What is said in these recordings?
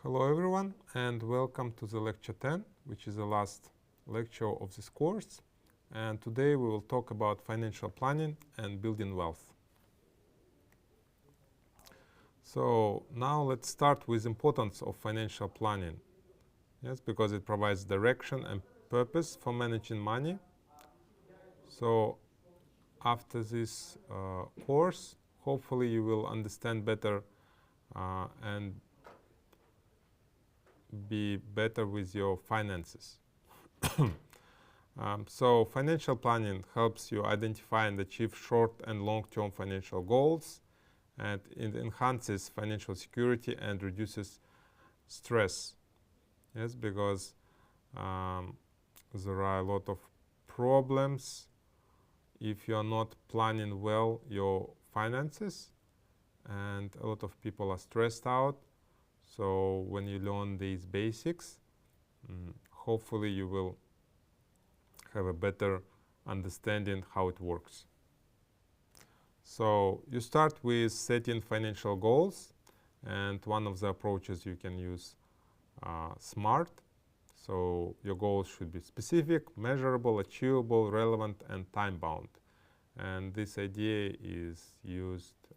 Hello everyone and welcome to the lecture 10, which is the last lecture of this course. And today we will talk about financial planning and building wealth. So now let's start with importance of financial planning. Yes, because it provides direction and purpose for managing money. So after this course, hopefully you will understand better and be better with your finances. So financial planning helps you identify and achieve short and long-term financial goals, and it enhances financial security and reduces stress. Yes, because there are a lot of problems if you are not planning well your finances, and a lot of people are stressed out. So when you learn these basics, hopefully you will have a better understanding how it works. So you start with setting financial goals, and one of the approaches you can use SMART. So your goals should be specific, measurable, achievable, relevant, and time-bound. And this idea is used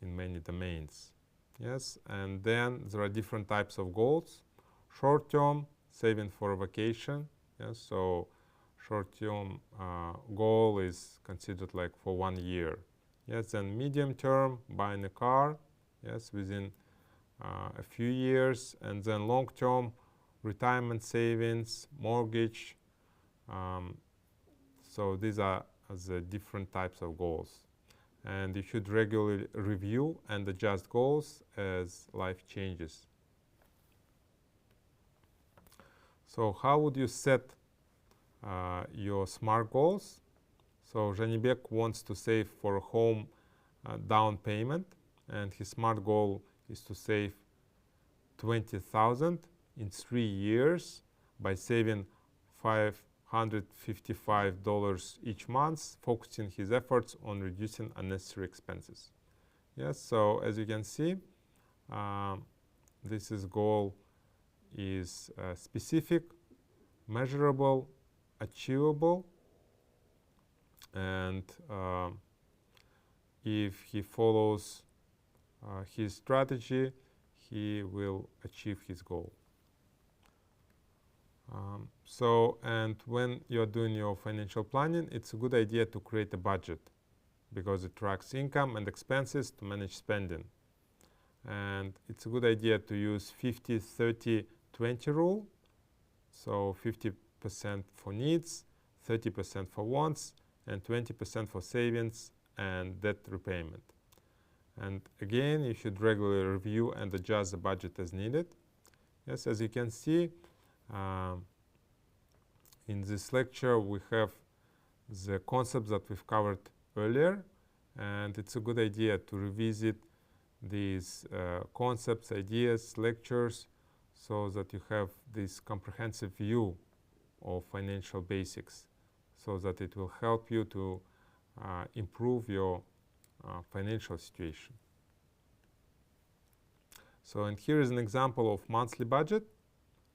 in many domains. Yes, and then there are different types of goals. Short-term, saving for a vacation. Yes, so short-term goal is considered like for 1 year. Yes, and medium-term, buying a car. Yes, within a few years, and then long-term, retirement savings, mortgage. So these are the different types of goals. And you should regularly review and adjust goals as life changes. So how would you set your SMART goals? So Janibek wants to save for a home down payment, and his SMART goal is to save 20,000 in 3 years by saving $555 each month, focusing his efforts on reducing unnecessary expenses. Yes, so as you can see, this goal is specific, measurable, achievable, and if he follows his strategy, he will achieve his goal. And when you're doing your financial planning, it's a good idea to create a budget because it tracks income and expenses to manage spending. And it's a good idea to use 50-30-20 rule. So 50% for needs, 30% for wants, and 20% for savings and debt repayment. And again, you should regularly review and adjust the budget as needed. Yes, as you can see, in this lecture we have the concepts that we've covered earlier, and it's a good idea to revisit these concepts, ideas, lectures, so that you have this comprehensive view of financial basics, so that it will help you to improve your financial situation. So, and here is an example of monthly budget.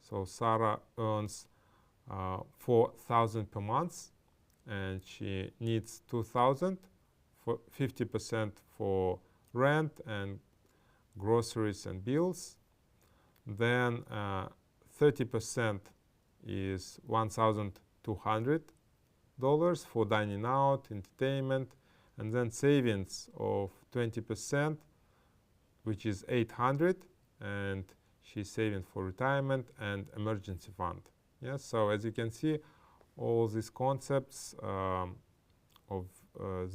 So Sarah earns $4,000 per month, and she needs $2,000, for 50% for rent and groceries and bills. Then 30% is $1,200 for dining out, entertainment, and then savings of 20%, which is $800, and she's saving for retirement and emergency fund. Yes, so as you can see, all these concepts of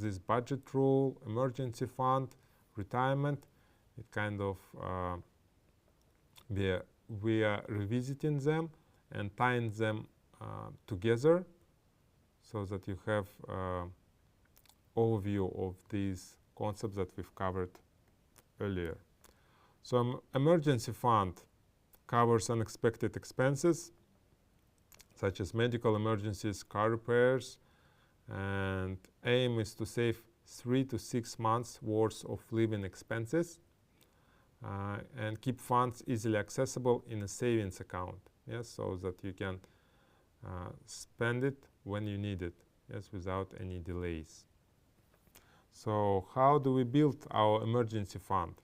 this budget rule, emergency fund, retirement, it kind of we are revisiting them and tying them together so that you have overview of these concepts that we've covered earlier. So emergency fund covers unexpected expenses such as medical emergencies, car repairs, and aim is to save 3 to 6 months worth of living expenses. and keep funds easily accessible in a savings account, yes, so that you can spend it when you need it, yes, without any delays. So how do we build our emergency fund?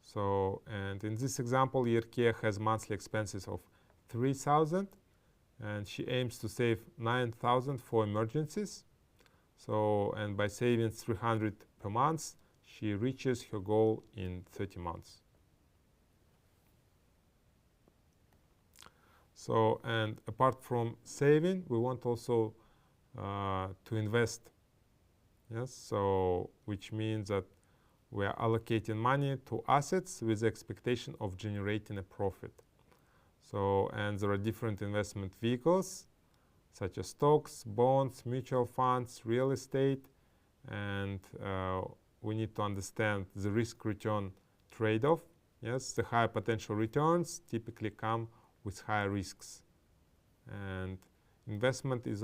So, and in this example, Yerke has monthly expenses of 3,000, and she aims to save 9,000 for emergencies. So, and by saving 300 per month, she reaches her goal in 30 months. So, and apart from saving, we want also to invest. Yes, so which means that we are allocating money to assets with the expectation of generating a profit. So, and there are different investment vehicles such as stocks, bonds, mutual funds, real estate, and we need to understand the risk-return trade-off. Yes, the higher potential returns typically come with higher risks, and investment is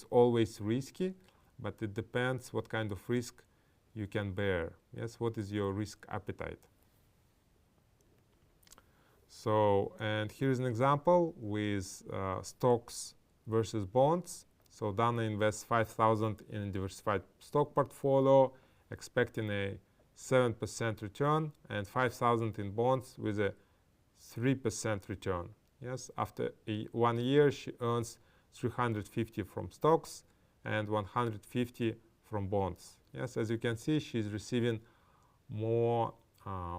always risky, but it depends what kind of risk you can bear. Yes, what is your risk appetite? So, and here's an example with stocks versus bonds. So Dana invests 5,000 in a diversified stock portfolio, expecting a 7% return, and 5,000 in bonds with a 3% return. Yes, after 1 year, she earns 350 from stocks and 150 from bonds. Yes, as you can see, she's receiving more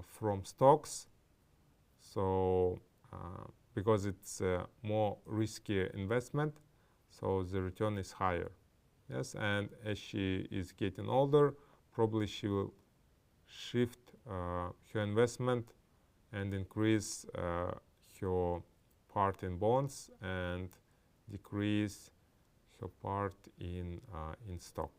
from stocks. So, because it's a more risky investment, so the return is higher. Yes, and as she is getting older, probably she will shift her investment and increase her part in bonds and decrease her part in stock.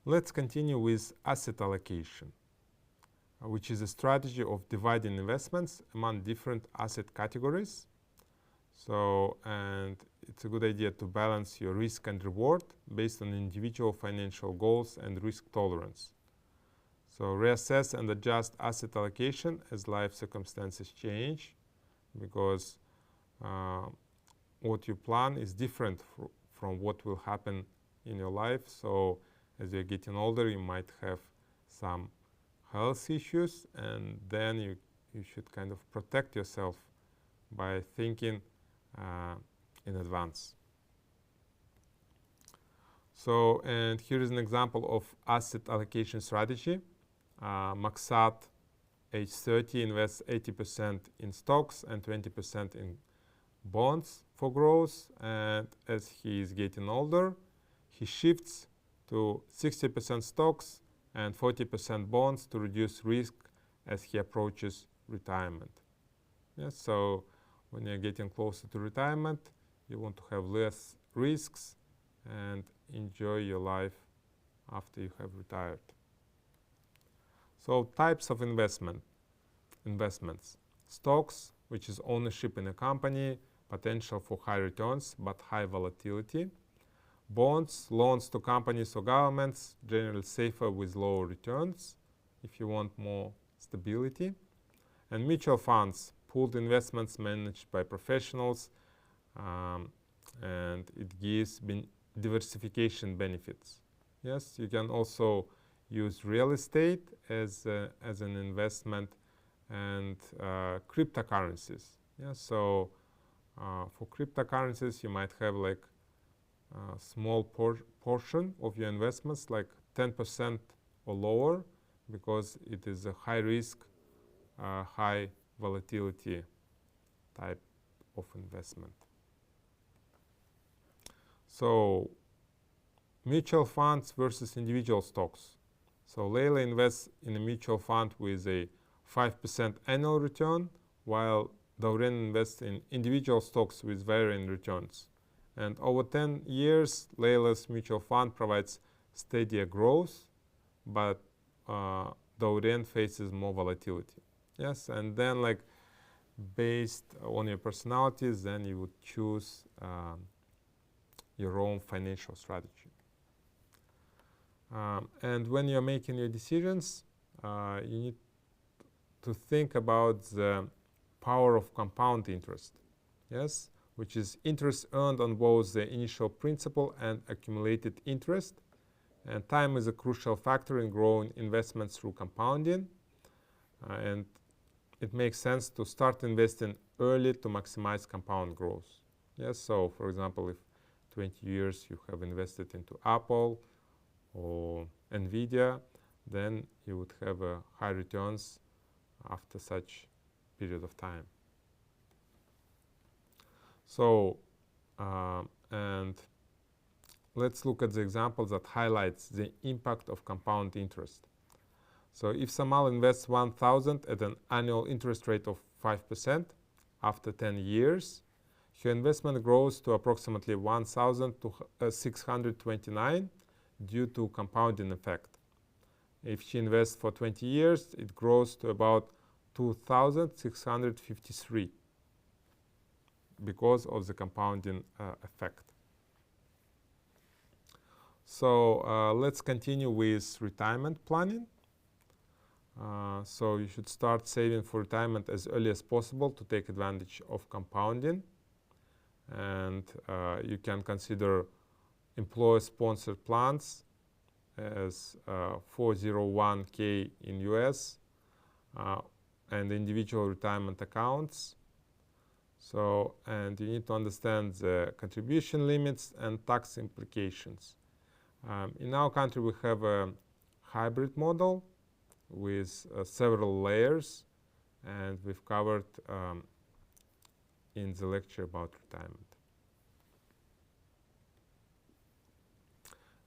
Let's continue with asset allocation, which is a strategy of dividing investments among different asset categories. So, and it's a good idea to balance your risk and reward based on individual financial goals and risk tolerance. So reassess and adjust asset allocation as life circumstances change, because what you plan is different from what will happen in your life. So as you're getting older, you might have some health issues, and then you should kind of protect yourself by thinking in advance. So, and here is an example of asset allocation strategy. Maksat, age 30, invests 80% in stocks and 20% in bonds for growth. And as he is getting older, he shifts to 60% stocks and 40% bonds to reduce risk as he approaches retirement. Yes, so when you're getting closer to retirement, you want to have less risks and enjoy your life after you have retired. So types of investments. Stocks, which is ownership in a company, potential for high returns but high volatility. Bonds, loans to companies or governments, generally safer with lower returns if you want more stability. And mutual funds, pooled investments managed by professionals, and it gives diversification benefits. Yes, you can also use real estate as an investment, and cryptocurrencies. Yeah, so for cryptocurrencies, you might have like a small portion of your investments, like 10% or lower, because it is a high risk, high volatility type of investment. So mutual funds versus individual stocks. So Leila invests in a mutual fund with a 5% annual return, while Dauren invests in individual stocks with varying returns. And over 10 years, Leila's mutual fund provides steadier growth, but the Orient faces more volatility. Yes, and then like based on your personalities, then you would choose your own financial strategy. And when you're making your decisions, you need to think about the power of compound interest, yes, which is interest earned on both the initial principal and accumulated interest. And time is a crucial factor in growing investments through compounding. And it makes sense to start investing early to maximize compound growth. Yes, so for example, if 20 years you have invested into Apple or Nvidia, then you would have high returns after such period of time. So, and let's look at the example that highlights the impact of compound interest. So if Samal invests 1,000 at an annual interest rate of 5%, after 10 years, her investment grows to approximately 1,629 due to compounding effect. If she invests for 20 years, it grows to about 2,653 because of the compounding effect. So let's continue with retirement planning. So you should start saving for retirement as early as possible to take advantage of compounding. And you can consider employer-sponsored plans as 401k in US and individual retirement accounts. So, and you need to understand the contribution limits and tax implications. In our country, we have a hybrid model with several layers, and we've covered in the lecture about retirement.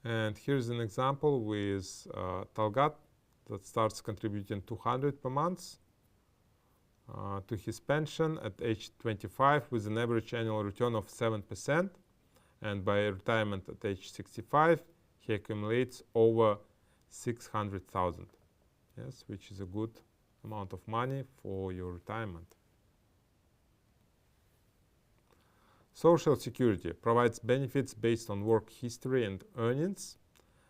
And here's an example with Talgat that starts contributing 200 per month to his pension at age 25 with an average annual return of 7%. And by retirement at age 65, he accumulates over 600,000. Yes, which is a good amount of money for your retirement. Social Security provides benefits based on work history and earnings.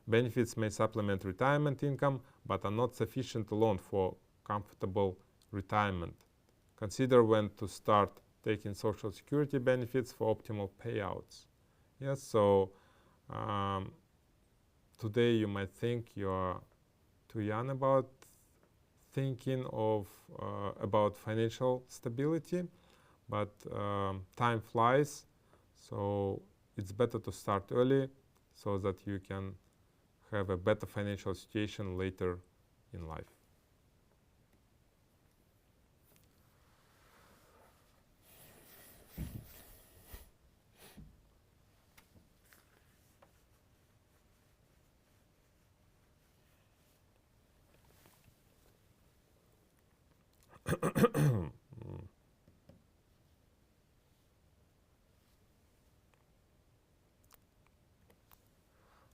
Benefits may supplement retirement income, but are not sufficient alone for comfortable retirement. Consider when to start taking Social Security benefits for optimal payouts. Yes, so today you might think you're too young about thinking of about financial stability, but time flies, so it's better to start early so that you can have a better financial situation later in life.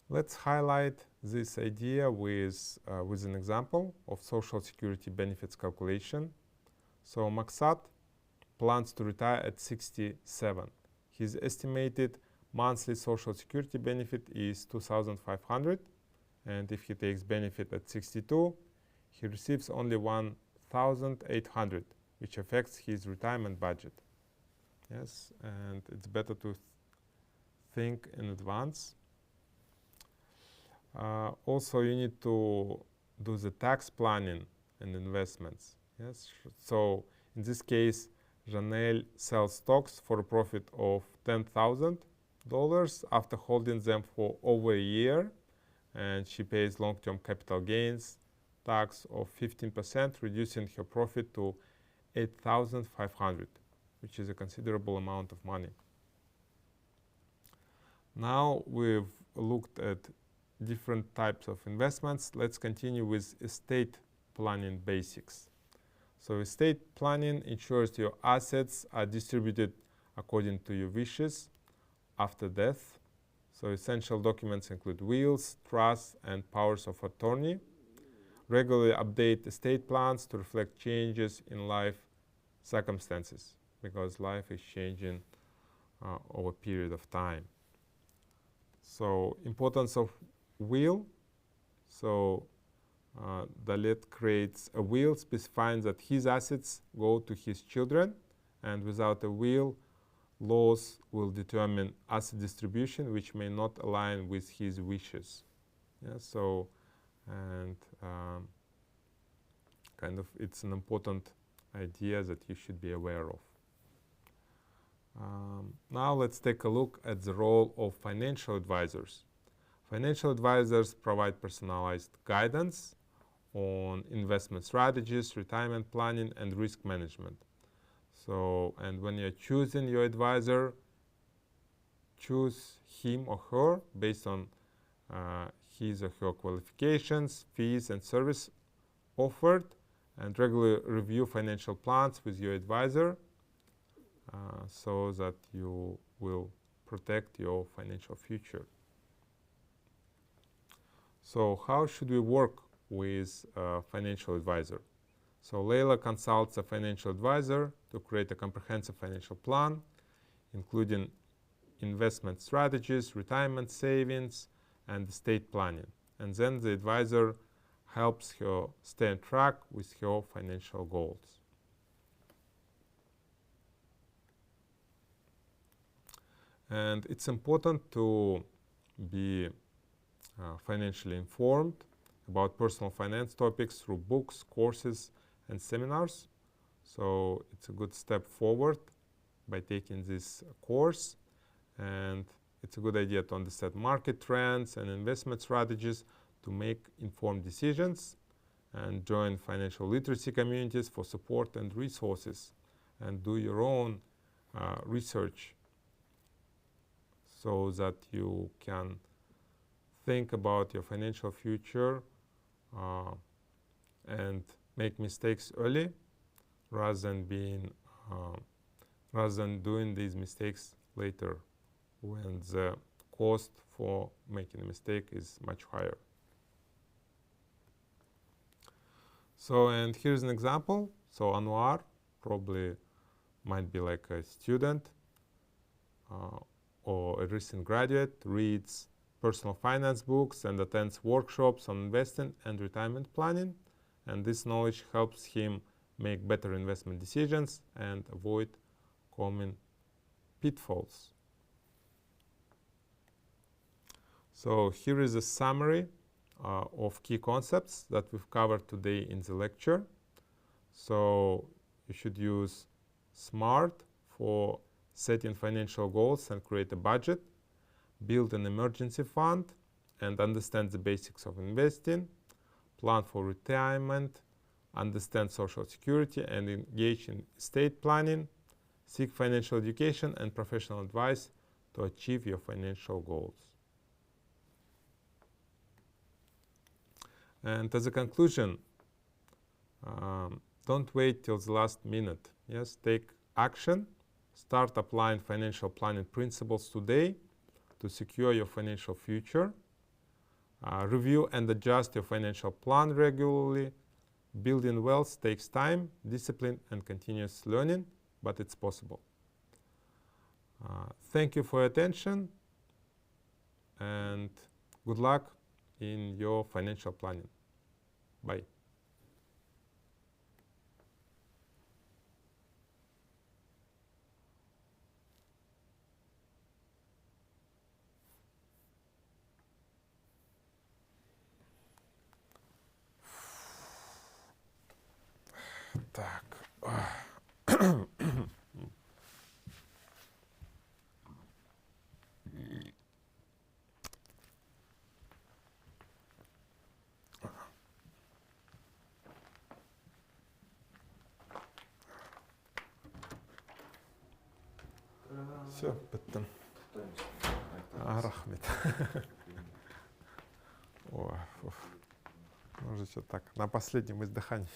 Let's highlight this idea with an example of Social Security benefits calculation. So Maksat plans to retire at 67. His estimated monthly Social Security benefit is 2,500, and if he takes benefit at 62, he receives only 1,800, which affects his retirement budget. Yes, and it's better to think in advance. Also, you need to do the tax planning and investments. Yes, so in this case, Janelle sells stocks for a profit of $10,000 after holding them for over a year, and she pays long-term capital gains tax of 15%, reducing her profit to $8,500, which is a considerable amount of money. Now we've looked at different types of investments. Let's continue with estate planning basics. So estate planning ensures your assets are distributed according to your wishes after death. So essential documents include wills, trusts, and powers of attorney. Regularly update estate plans to reflect changes in life circumstances, because life is changing over a period of time. So importance of will. So Dalit creates a will specifying that his assets go to his children, and without a will, laws will determine asset distribution which may not align with his wishes. Yeah, so, and kind of it's an important idea that you should be aware of. Now let's take a look at the role of financial advisors. Financial advisors provide personalized guidance on investment strategies, retirement planning, and risk management. So, and when you're choosing your advisor, choose him or her based on his or her qualifications, fees, and service offered, and regularly review financial plans with your advisor so that you will protect your financial future. So how should we work with a financial advisor? So Layla consults a financial advisor to create a comprehensive financial plan, including investment strategies, retirement savings, and estate planning. And then the advisor helps her stay on track with her financial goals. And it's important to be financially informed about personal finance topics through books, courses, and seminars. So it's a good step forward by taking this course, and it's a good idea to understand market trends and investment strategies to make informed decisions, and join financial literacy communities for support and resources, and do your own research so that you can think about your financial future and make mistakes early, rather than doing these mistakes later when the cost for making a mistake is much higher. So, and here's an example. So Anwar probably might be like a student or a recent graduate, reads personal finance books and attends workshops on investing and retirement planning. And this knowledge helps him make better investment decisions and avoid common pitfalls. So here is a summary of key concepts that we've covered today in the lecture. So you should use SMART for setting financial goals and create a budget, build an emergency fund and understand the basics of investing, plan for retirement, understand Social Security and engage in estate planning, seek financial education and professional advice to achieve your financial goals. And as a conclusion, don't wait till the last minute. Yes, take action. Start applying financial planning principles today to secure your financial future. Review and adjust your financial plan regularly. Building wealth takes time, discipline, and continuous learning, but it's possible. Thank you for your attention, and good luck in your financial planning. Bye. Так. Все, bitti. Rahmet. Ой, может, что так, на последнем издыхании.